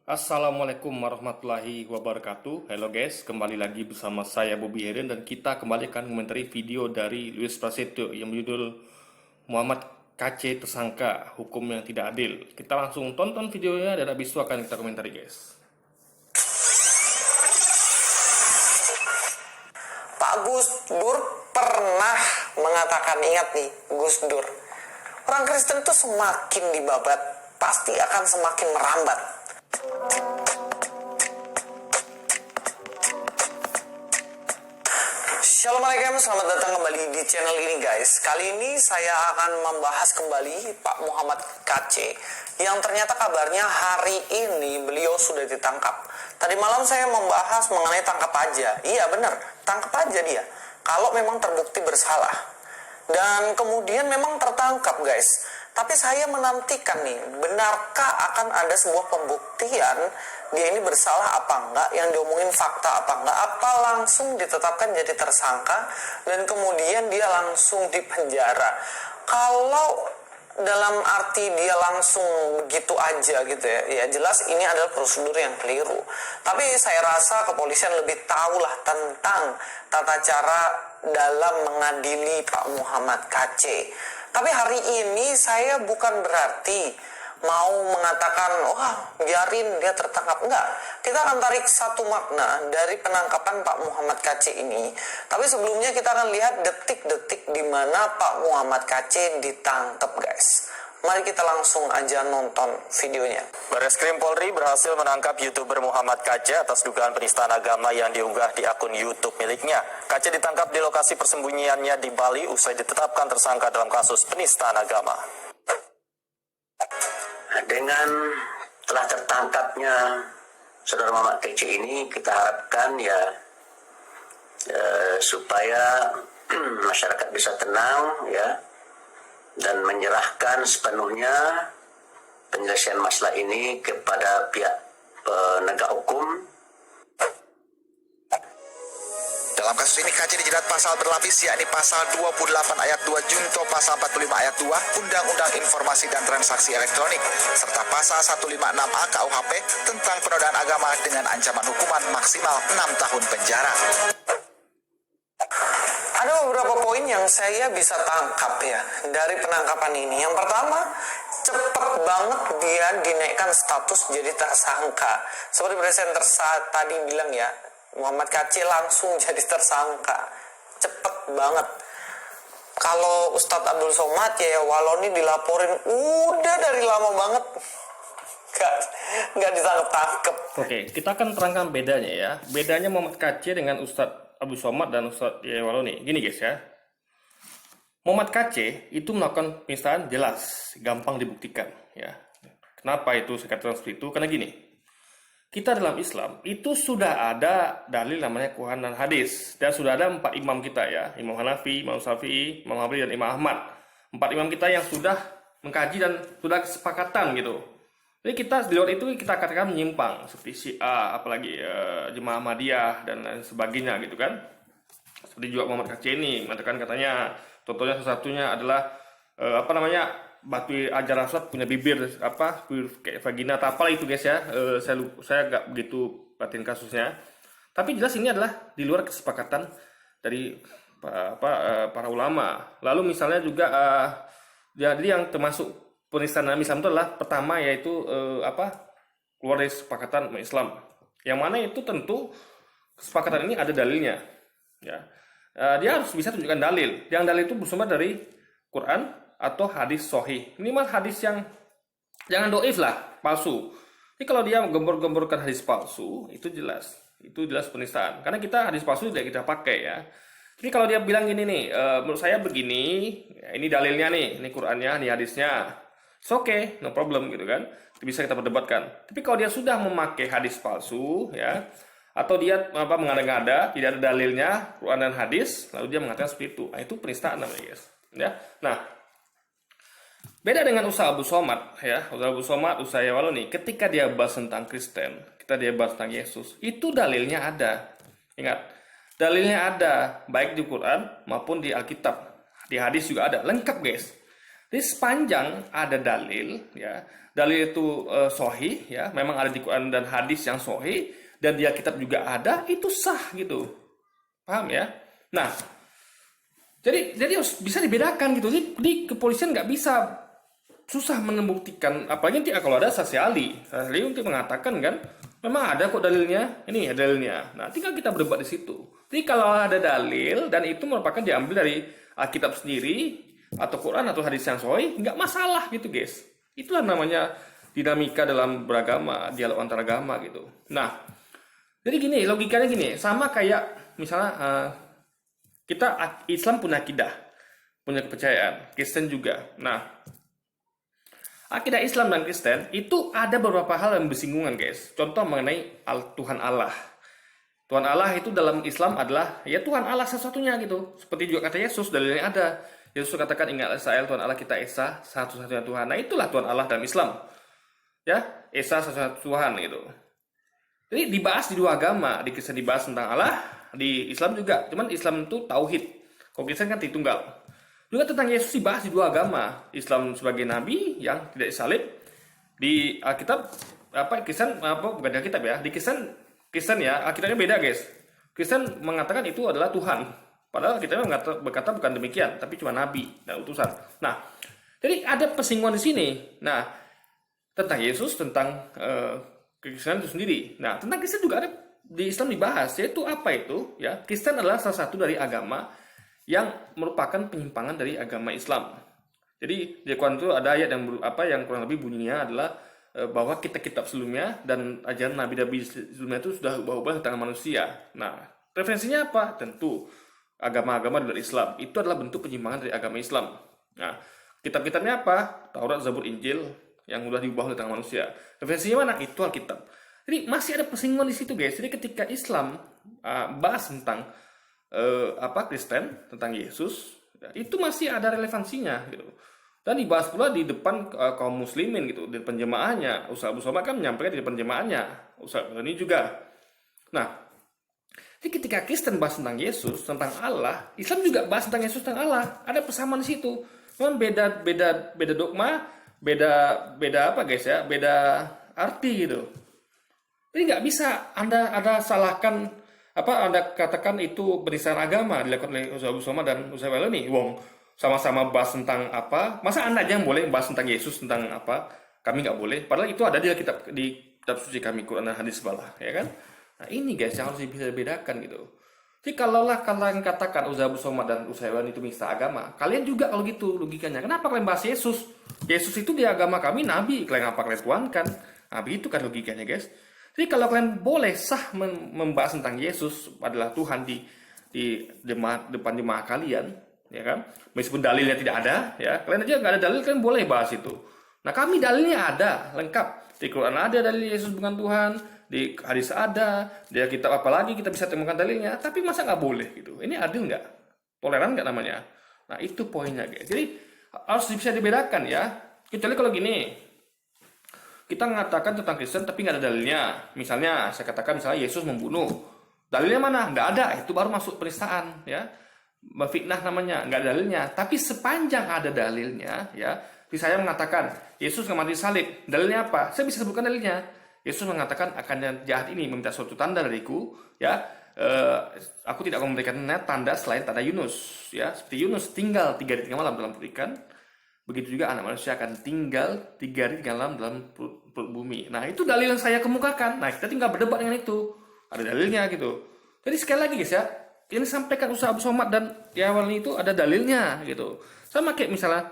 Assalamualaikum warahmatullahi wabarakatuh. Halo guys, kembali lagi bersama saya Bobby Heren dan kita kembali akan komentari video dari Luis Prasetyo yang berjudul Muhammad KC tersangka hukum yang tidak adil. Kita langsung tonton videonya dan habis itu akan kita komentari guys. Pak Gus Dur pernah mengatakan, ingat nih Gus Dur, orang Kristen tuh semakin dibabat pasti akan semakin merambat. Assalamualaikum, selamat datang kembali di channel ini guys. Kali ini saya akan membahas kembali Pak Muhammad KC yang ternyata kabarnya hari ini beliau sudah ditangkap. Tadi malam saya membahas mengenai tangkap aja. Iya benar, tangkap aja dia kalau memang terbukti bersalah. Dan kemudian memang tertangkap guys. Tapi saya menantikan nih, benarkah akan ada sebuah pembuktian dia ini bersalah apa enggak, yang diomongin fakta apa enggak, apa langsung ditetapkan jadi tersangka dan kemudian dia langsung dipenjara. Kalau dalam arti dia langsung begitu aja gitu ya jelas ini adalah prosedur yang keliru. Tapi saya rasa kepolisian lebih tahulah tentang tata cara dalam mengadili Pak Muhammad KC. Tapi hari ini saya bukan berarti mau mengatakan, wah biarin dia tertangkap. Enggak, kita akan tarik satu makna dari penangkapan Pak Muhammad KC ini. Tapi sebelumnya kita akan lihat detik-detik di mana Pak Muhammad KC ditangkap guys. Mari kita langsung aja nonton videonya. Barreskrim Polri berhasil menangkap YouTuber Muhammad KC atas dugaan penistaan agama yang diunggah di akun YouTube miliknya. KC ditangkap di lokasi persembunyiannya di Bali usai ditetapkan tersangka dalam kasus penistaan agama. Dengan telah tertangkapnya Saudara Muhammad KC ini, kita harapkan supaya masyarakat bisa tenang dan menyerahkan sepenuhnya penyelesaian masalah ini kepada pihak penegak hukum. Dalam kasus ini KC dijerat pasal berlapis, yakni pasal 28 ayat 2 junto pasal 45 ayat 2 Undang-Undang Informasi dan Transaksi Elektronik serta pasal 156A KUHP tentang penodaan agama dengan ancaman hukuman maksimal 6 tahun penjara. Ada beberapa poin yang saya bisa tangkap ya dari penangkapan ini. Yang pertama, cepet banget dia dinaikkan status jadi tersangka. Seperti presenter saat tadi bilang ya, Muhammad KC langsung jadi tersangka. Cepet banget. Kalau Ustadz Abdul Somad ya Waloni dilaporin udah dari lama banget. Nggak ditangkap-tangkap. Oke, kita akan terangkan bedanya ya. Bedanya Muhammad KC dengan Ustadz Abu Somad dan Ustadz Yahya Waloni. Gini guys ya. Muhammad KC itu melakukan penistaan jelas, gampang dibuktikan ya. Kenapa itu saya katakan seperti itu? Karena gini. Kita dalam Islam itu sudah ada dalil namanya Quran dan hadis, dan sudah ada 4 imam kita ya, Imam Hanafi, Imam Syafi'i, Imam Hambali dan Imam Ahmad. 4 imam kita yang sudah mengkaji dan sudah kesepakatan gitu. Jadi kita di luar itu kita katakan menyimpang seperti Syiah, apalagi Jemaah Ahmadiyah dan lain sebagainya gitu kan. Seperti juga Muhammad KC ini mengatakan katanya contohnya salah satunya adalah batu ajar aswad punya bibir kayak vagina atau apalah itu guys ya. Saya nggak begitu perhatiin kasusnya. Tapi jelas ini adalah di luar kesepakatan dari para ulama. Lalu misalnya juga jadi yang termasuk penistaan dalam Islam itu adalah pertama yaitu keluar dari kesepakatan Islam. Yang mana itu tentu kesepakatan ini ada dalilnya. Ya, dia harus bisa tunjukkan dalil. Yang dalil itu bersumber dari Quran atau hadis sahih. Minimal hadis yang jangan doif lah, palsu. Jadi kalau dia gembor-gemborkan hadis palsu, itu jelas penistaan. Karena kita hadis palsu tidak kita pakai ya. Jadi kalau dia bilang gini nih, menurut saya begini, ya, ini dalilnya nih, ini Qurannya, ini hadisnya, it's okay, no problem gitu kan. Bisa kita perdebatkan. Tapi kalau dia sudah memakai hadis palsu, ya, atau dia mengada-ngada, tidak ada dalilnya, Quran dan hadis, lalu dia mengatakan seperti itu, nah, itu penistaan namanya guys. Ya, nah. Beda dengan Ustadz Abu Somad ya, Ustadz Abu Somad, Ustadz Yahya Waloni, ketika dia bahas tentang Kristen, kita dia bahas tentang Yesus, itu dalilnya ada. Ingat, dalilnya ada baik di Quran maupun di Alkitab, di hadis juga ada, lengkap guys. Jadi sepanjang ada dalil, ya, dalil itu sahih, ya, memang ada di Quran dan hadis yang sahih, dan di Alkitab juga ada, itu sah gitu, paham ya? Nah, jadi harus bisa dibedakan gitu. Di kepolisian nggak bisa, susah membuktikan, apalagi nanti kalau ada saksi ahli untuk mengatakan kan, memang ada kok dalilnya, ini ya dalilnya. Nah, tinggal kita berdebat di situ. Jadi kalau ada dalil dan itu merupakan diambil dari Alkitab sendiri, atau Quran atau hadis yang sahih, nggak masalah gitu guys. Itulah namanya dinamika dalam beragama, dialog antar agama gitu. Nah, jadi gini, logikanya gini, sama kayak misalnya kita Islam punya akidah, punya kepercayaan, Kristen juga. Nah, akidah Islam dan Kristen itu ada beberapa hal yang bersinggungan guys. Contoh mengenai Tuhan Allah. Tuhan Allah itu dalam Islam adalah ya Tuhan Allah satu-satunya gitu. Seperti juga kata Yesus, dalilnya ada. Yesus katakan, ingatlah Israel, Tuhan Allah kita Esa, satu-satunya Tuhan. Nah, itulah Tuhan Allah dalam Islam. Ya, Esa satu-satunya Tuhan gitu. Jadi dibahas di dua agama, di Kristen dibahas tentang Allah, di Islam juga. Cuman Islam itu tauhid. Kalau Kristen kan Tritunggal. Juga tentang Yesus dibahas di dua agama. Islam sebagai nabi yang tidak disalib. Di Alkitab Kristen bukan di Alkitab ya. Di Kristen ya, Alkitabnya beda guys. Kristen mengatakan itu adalah Tuhan. Padahal kita berkata bukan demikian, tapi cuma nabi dan utusan. Nah, jadi ada persinggungan di sini. Nah, tentang Yesus, tentang Kristen itu sendiri. Nah, tentang Kristen juga ada di Islam dibahas, yaitu apa itu? Ya, Kristen adalah salah satu dari agama yang merupakan penyimpangan dari agama Islam. Jadi di Quran itu ada ayat yang kurang lebih bunyinya adalah bahwa kitab sebelumnya dan ajaran nabi-nabi sebelumnya itu sudah ubah-ubah tentang manusia. Nah, referensinya apa? Tentu agama-agama dari Islam. Itu adalah bentuk penyimpangan dari agama Islam. Nah, kitab-kitabnya apa? Taurat, Zabur, Injil yang sudah diubah oleh tangan manusia. Referensinya mana? Itu Alkitab. Jadi masih ada persinggungan di situ, guys. Jadi ketika Islam bahas tentang Kristen, tentang Yesus, itu masih ada relevansinya gitu. Dan dibahas pula di depan kaum muslimin gitu, di depan jemaahnya. Ustaz Abu Somad kan menyampaikan di depan jemaahnya. Ustaz ini juga. Nah, jadi ketika Kristen bahas tentang Yesus, tentang Allah, Islam juga bahas tentang Yesus, tentang Allah. Ada persamaan di situ. Memang beda dogma, beda apa guys ya? Beda arti gitu. Jadi nggak bisa Anda salahkan Anda katakan itu penistaan agama dilakukan oleh Ustaz Abu Somad dan Ustaz Wailoni. Wong sama-sama bahas tentang apa? Masa Anda aja yang boleh bahas tentang Yesus, tentang apa? Kami nggak boleh. Padahal itu ada di kitab suci kami, Quran dan hadis sebelah, ya kan? Nah, ini guys yang harus bisa dibedakan gitu. Jadi kalaulah kalian katakan Ustaz Abu Somad dan Ustaz Wailoni itu penista agama, kalian juga kalau gitu logikanya. Kenapa kalian bahas Yesus? Yesus itu di agama kami nabi, kalian apa kalian tuankan? Nah, begitu kan logikanya guys. Jadi kalau kalian boleh sah membahas tentang Yesus adalah Tuhan di depan jemaah kalian, ya kan? Meskipun dalilnya tidak ada, ya kalian aja nggak ada dalil, kalian boleh bahas itu. Nah, kami dalilnya ada lengkap. Di Quran ada dalil Yesus bukan Tuhan, di hadis ada, di kitab apalagi kita bisa temukan dalilnya. Tapi masa nggak boleh gitu? Ini adil nggak? Toleran nggak namanya? Nah, itu poinnya guys. Jadi harus bisa dibedakan ya. Kecuali kalau gini, kita mengatakan tentang Kristen tapi nggak ada dalilnya. Misalnya saya katakan misalnya Yesus membunuh, dalilnya mana? Nggak ada. Itu baru masuk penistaan ya. Fitnah namanya, nggak ada dalilnya. Tapi sepanjang ada dalilnya ya. Saya mengatakan Yesus nggak mati salib, dalilnya apa? Saya bisa sebutkan dalilnya. Yesus mengatakan akan yang jahat ini meminta suatu tanda dariku, ya. Aku tidak akan memberikan tanda selain tanda Yunus, ya. Seperti Yunus tinggal 3 hari 3 malam dalam perut ikan, begitu juga anak manusia akan tinggal 3 hari 3 malam dalam perut bumi. Nah, itu dalil yang saya kemukakan. Nah, kita tinggal berdebat dengan itu. Ada dalilnya gitu. Jadi sekali lagi guys ya, yang disampaikan Ustaz Abu Somad dan Wailoni itu ada dalilnya gitu. Sama kayak misalnya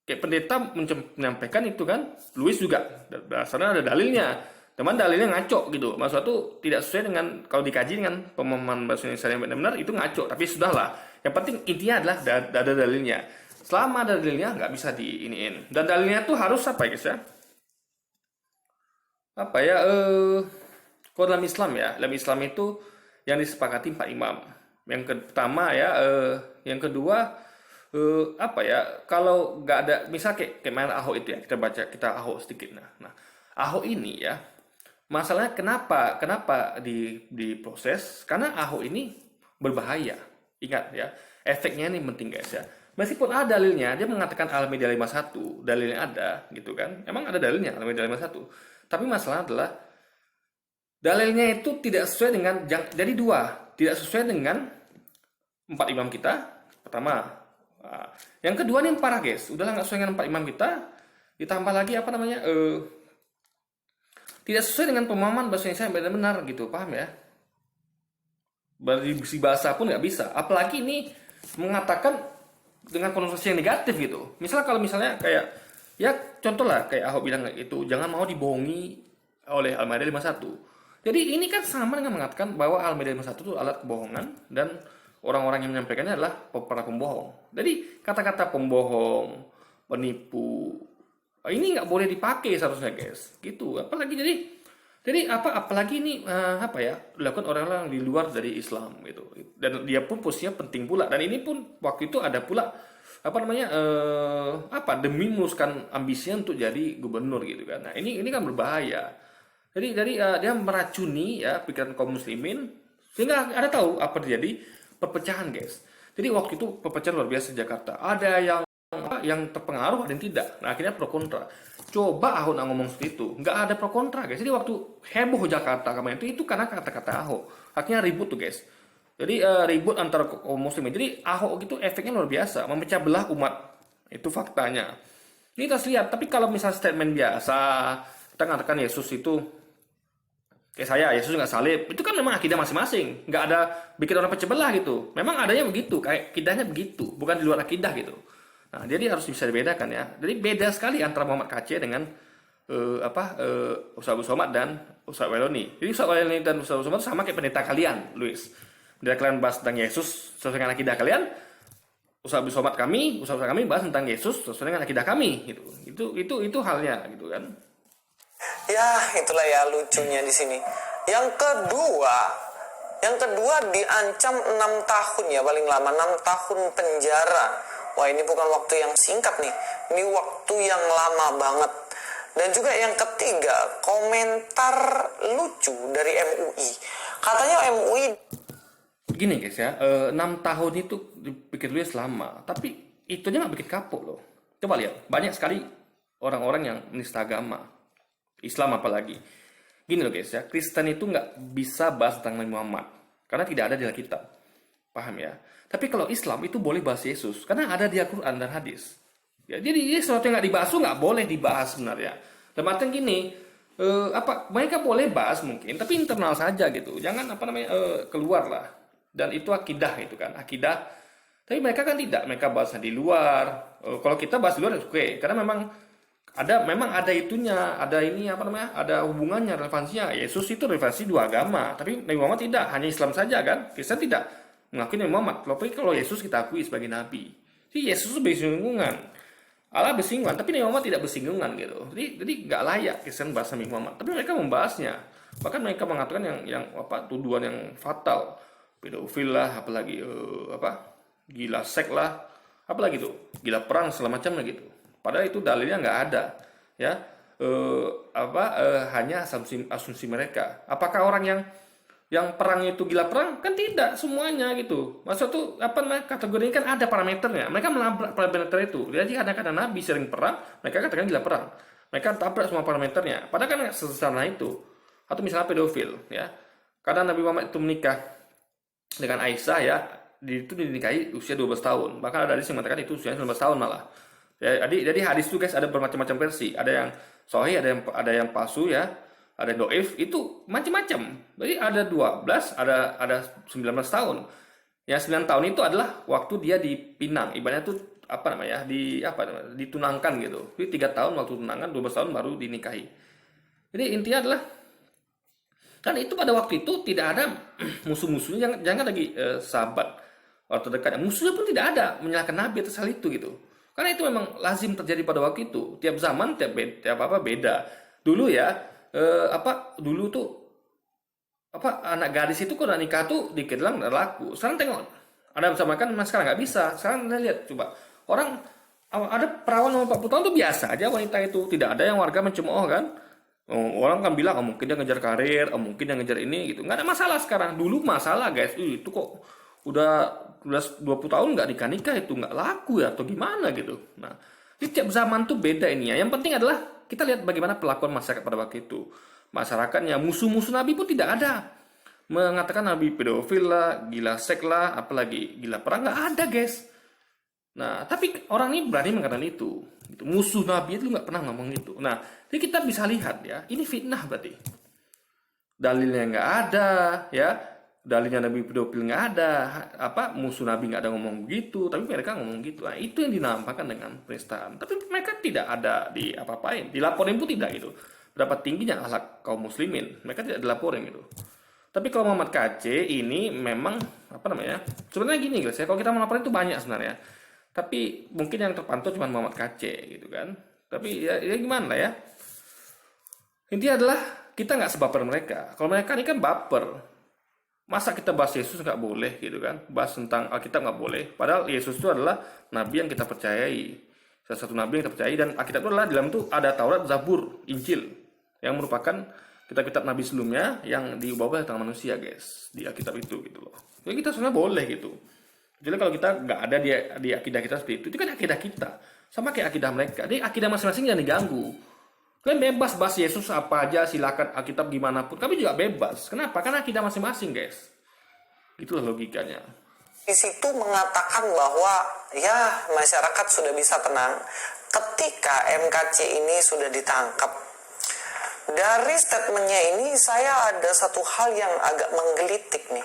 kayak pendeta menyampaikan itu kan, Louis juga dasarnya ada dalilnya, teman dalilnya ngaco gitu, maksudnya itu tidak sesuai dengan kalau dikaji dengan pemahaman bahasa Indonesia yang benar-benar itu ngaco, tapi sudahlah, yang penting intinya adalah ada dalilnya. Selama ada dalilnya nggak bisa diiniin, dan dalilnya tuh harus apa ya guys ya? Kalau dalam Islam ya, dalam Islam itu yang disepakati 4 imam. Yang pertama ya, yang kedua kalau nggak ada, misal kayak mana Ahok itu ya, kita Ahok sedikit. Nah Ahok ini ya, masalahnya kenapa diproses? Karena Ahok ini berbahaya. Ingat ya, efeknya ini penting guys ya. Meskipun ada dalilnya, dia mengatakan Al-Maidah 51, dalilnya ada, gitu kan. Emang ada dalilnya Al-Maidah 51. Tapi masalah adalah dalilnya itu tidak sesuai dengan, jadi dua, tidak sesuai dengan empat imam kita. Pertama, yang kedua nih parah guys, udahlah nggak sesuai dengan empat imam kita, ditambah lagi apa namanya, tidak sesuai dengan pemahaman bahasa Indonesia yang benar-benar gitu, paham ya? Dari sisi bahasa pun nggak bisa, apalagi ini mengatakan dengan konotasi yang negatif gitu. Kalau misalnya kayak, ya contoh lah kayak Ahok bilang itu, jangan mau dibohongi oleh Al-Maidah 51. Jadi ini kan sama dengan mengatakan bahwa Al-Maidah 51 itu alat kebohongan dan orang-orang yang menyampaikannya adalah para pembohong. Jadi kata-kata pembohong, penipu, ini nggak boleh dipakai seharusnya guys. Gitu. Apalagi ini dilakukan orang-orang di luar dari Islam gitu. Dan dia pun posisinya penting pula. Dan ini pun waktu itu ada pula demi memuluskan ambisinya untuk jadi gubernur gitu kan. Nah, ini kan berbahaya. Jadi dia meracuni ya pikiran kaum muslimin sehingga ada tahu apa terjadi perpecahan guys. Jadi waktu itu perpecahan luar biasa di Jakarta. Ada yang terpengaruh, ada yang tidak. Nah, akhirnya pro kontra. Coba Ahok nak ngomong seperti itu, nggak ada pro kontra guys. Jadi waktu heboh Jakarta kemarin itu karena kata-kata Ahok. Akhirnya ribut tuh guys. Jadi ribut antara kaum muslimin. Jadi Ahok gitu efeknya luar biasa, memecah belah umat. Itu faktanya. Ini kita lihat. Tapi kalau misalnya statement biasa, kita mengatakan Yesus itu kayak saya, Yesus nggak salib, itu kan memang akidah masing-masing, nggak ada bikin orang pecah belah gitu. Memang adanya begitu, kayak akidahnya begitu, bukan di luar akidah gitu. Nah, jadi harus bisa dibedakan ya. Jadi beda sekali antara Muhammad Kacé dengan Ustaz Abdul Somad dan Ustaz Wailoni. Jadi Ustaz Wailoni dan Ustaz Abdul Somad sama kayak pendeta kalian, Luis. Pendeta kalian bahas tentang Yesus sesuai dengan akidah kalian. Ustaz Abdul Somad Ustaz kami bahas tentang Yesus sesuai dengan akidah kami gitu. Itu halnya gitu kan. Ya, itulah ya lucunya di sini. Yang kedua diancam 6 tahun ya, paling lama 6 tahun penjara. Wah, ini bukan waktu yang singkat nih. Ini waktu yang lama banget. Dan juga yang ketiga, komentar lucu dari MUI. Katanya MUI Gini guys ya, 6 tahun itu dipikir Luis lama, tapi itu aja nggak bikin kapok loh. Coba lihat, banyak sekali orang-orang yang menista agama, Islam apalagi. Gini loh guys ya, Kristen itu nggak bisa bahas tentang Nabi Muhammad, karena tidak ada di Alkitab. Paham ya? Tapi kalau Islam itu boleh bahas Yesus, karena ada di Al-Quran dan hadis. Ya, jadi ini sesuatu yang nggak dibahas, nggak boleh dibahas sebenarnya. Dalam artian gini, mereka boleh bahas mungkin, tapi internal saja gitu. Jangan keluar lah. Dan itu akidah itu kan, akidah. Tapi mereka kan tidak, mereka bahasnya di luar. Kalau kita bahas di luar oke, karena memang ada itunya, ada hubungannya, relevansinya. Yesus itu relevansi dua agama, tapi Nabi Muhammad tidak, hanya Islam saja kan. Kristen tidak mengakui Nabi Muhammad. Kalau Yesus kita akui sebagai nabi. Jadi Yesus itu bersinggungan, Allah bersinggungan, tapi Nabi Muhammad tidak bersinggungan gitu. Jadi nggak layak Kristen bahas Nabi Muhammad. Tapi mereka membahasnya. Bahkan mereka mengatakan yang tuduhan yang fatal, pedofil lah, apalagi gila seks lah, apalagi tuh gila perang segala macam lah gitu. Padahal itu dalilnya nggak ada, ya. Hanya asumsi mereka. Apakah orang yang perang itu gila perang? Kan tidak semuanya gitu. Maksud tuh kategori ini kan ada parameternya. Mereka menabrak parameter itu. Jadi kadang-kadang Nabi sering perang, mereka katakan gila perang. Mereka tabrak semua parameternya. Padahal kan nggak sesederhana itu. Atau misalnya pedofil, ya. Karena Nabi Muhammad itu menikah dengan Aisyah, ya, itu dinikahi usia 12 tahun. Bahkan ada hadis yang mengatakan itu usianya 19 tahun malah. Ya, jadi hadis itu guys ada bermacam-macam versi. Ada yang sahih, ada yang palsu ya. Ada yang doif, itu macam-macam. Jadi ada 12, ada 19 tahun. Yang 9 tahun itu adalah waktu dia dipinang. Ibaratnya itu ditunangkan gitu. Jadi 3 tahun waktu tunangan, 12 tahun baru dinikahi. Jadi intinya adalah kan itu pada waktu itu tidak ada musuh-musuhnya, jangan lagi sahabat atau dekat. Musuhnya pun tidak ada menyalahkan Nabi atas hal itu gitu. Karena itu memang lazim terjadi pada waktu itu. Tiap zaman tiap beda. Dulu ya dulu tuh anak gadis itu kalau nikah tuh dikit lang udah laku. Sekarang tengok ada bersama kan, mas sekarang nggak bisa. Sekarang kita lihat coba orang ada perawan umur 40 tahun tuh biasa aja wanita itu, tidak ada yang warga mencemooh kan. Orang kan bilang mungkin dia ngejar karir, mungkin dia ngejar ini gitu. Nggak ada masalah sekarang. Dulu masalah guys, itu kok udah 20 tahun nggak nikah itu nggak laku ya atau gimana gitu. Nah, ini tiap zaman tuh beda ini ya. Yang penting adalah kita lihat bagaimana perlakuan masyarakat pada waktu itu. Masyarakatnya musuh-musuh Nabi pun tidak ada mengatakan Nabi pedofil lah, gila seks lah, apalagi gila perang, nggak ada guys. Nah, tapi orang ini berani mengatakan itu. Gitu. Musuh Nabi itu nggak pernah ngomong itu. Nah, jadi kita bisa lihat ya, ini fitnah berarti. Dalilnya nggak ada, ya. Dalilnya Nabi pedofil nggak ada, musuh Nabi nggak ada ngomong begitu, tapi mereka ngomong gitu. Nah, itu yang dinampakkan dengan penistaan. Tapi mereka tidak ada di apa-apain, dilaporin pun tidak gitu. Berapa tingginya akhlak kaum muslimin, mereka tidak dilaporin gitu. Tapi kalau Muhammad KC ini memang sebenarnya gini guys ya, kalau kita melaporin itu banyak sebenarnya. Tapi mungkin yang terpantau cuma Muhammad KC gitu kan. Tapi ya gimana lah ya. Intinya adalah kita nggak sebaper mereka. Kalau mereka ini kan baper. Masa kita bahas Yesus nggak boleh gitu kan? Bahas tentang Alkitab nggak boleh. Padahal Yesus itu adalah Nabi yang kita percayai. Salah satu Nabi yang kita percayai. Dan Alkitab itu adalah di dalam itu ada Taurat, Zabur, Injil. Yang merupakan kitab-kitab Nabi sebelumnya yang diubah oleh tangan manusia guys. Di Alkitab itu gitu loh. Jadi kita sebenarnya boleh gitu. Jadi kalau kita nggak ada di akidah kita seperti itu kan akidah kita. Sama kayak akidah mereka. Jadi akidah masing-masing jangan diganggu. Kalian bebas bahas Yesus apa aja, silakan Alkitab gimana pun. Kami juga bebas. Kenapa? Karena akidah masing-masing, guys. Itulah logikanya. Di situ mengatakan bahwa ya masyarakat sudah bisa tenang ketika MKC ini sudah ditangkap. Dari statementnya ini saya ada satu hal yang agak menggelitik nih.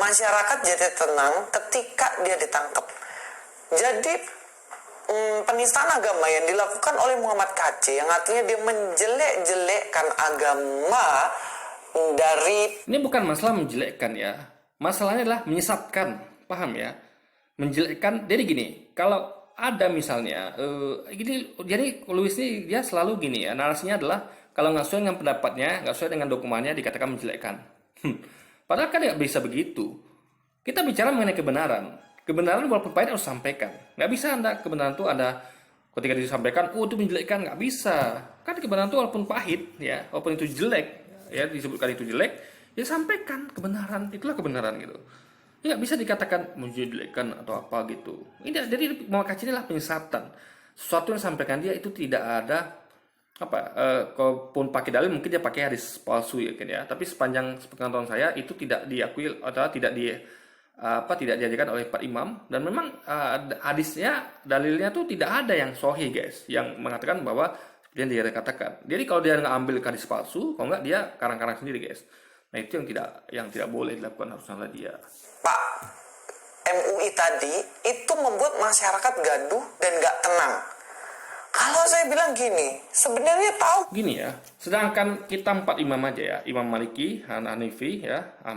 Masyarakat jadi tenang ketika dia ditangkap. Jadi penistaan agama yang dilakukan oleh Muhammad KC yang artinya dia menjelek-jelekkan agama dari... Ini bukan masalah menjelekkan ya. Masalahnya adalah menyesatkan. Paham ya? Menjelekkan. Jadi gini, kalau ada misalnya jadi Louis ini dia selalu gini ya. Narasinya adalah kalau nggak sesuai dengan pendapatnya, nggak sesuai dengan dokumennya dikatakan menjelekkan. Padahal kan nggak bisa begitu. Kita bicara mengenai kebenaran. Kebenaran walaupun pahit harus sampaikan. Nggak bisa kebenaran itu ada ketika disampaikan, itu menjelekkan, nggak bisa. Kan kebenaran itu walaupun pahit, ya, walaupun itu jelek, ya disebutkan itu jelek, ya sampaikan kebenaran, itulah kebenaran gitu. Ya nggak bisa dikatakan menjelekkan atau apa gitu. Ini jadi mau kaci adalah penyesatan. Sesuatu yang disampaikan dia itu tidak ada kalaupun pakai dalil mungkin dia pakai hadis palsu ya kan ya. Tapi sepanjang pengetahuan saya itu tidak diakui atau tidak diajarkan oleh Pak Imam, dan memang hadisnya dalilnya tuh tidak ada yang sahih guys yang mengatakan bahwa seperti yang dia katakan. Jadi kalau dia nggak ambil hadis palsu, kalau nggak dia karang-karang sendiri guys. Nah itu yang tidak boleh dilakukan harusnya dia. Pak MUI tadi itu membuat masyarakat gaduh dan nggak tenang. Kalau saya bilang gini, sebenarnya tahu gini ya, sedangkan kita 4 imam aja ya, Imam Maliki, Hanafi ya,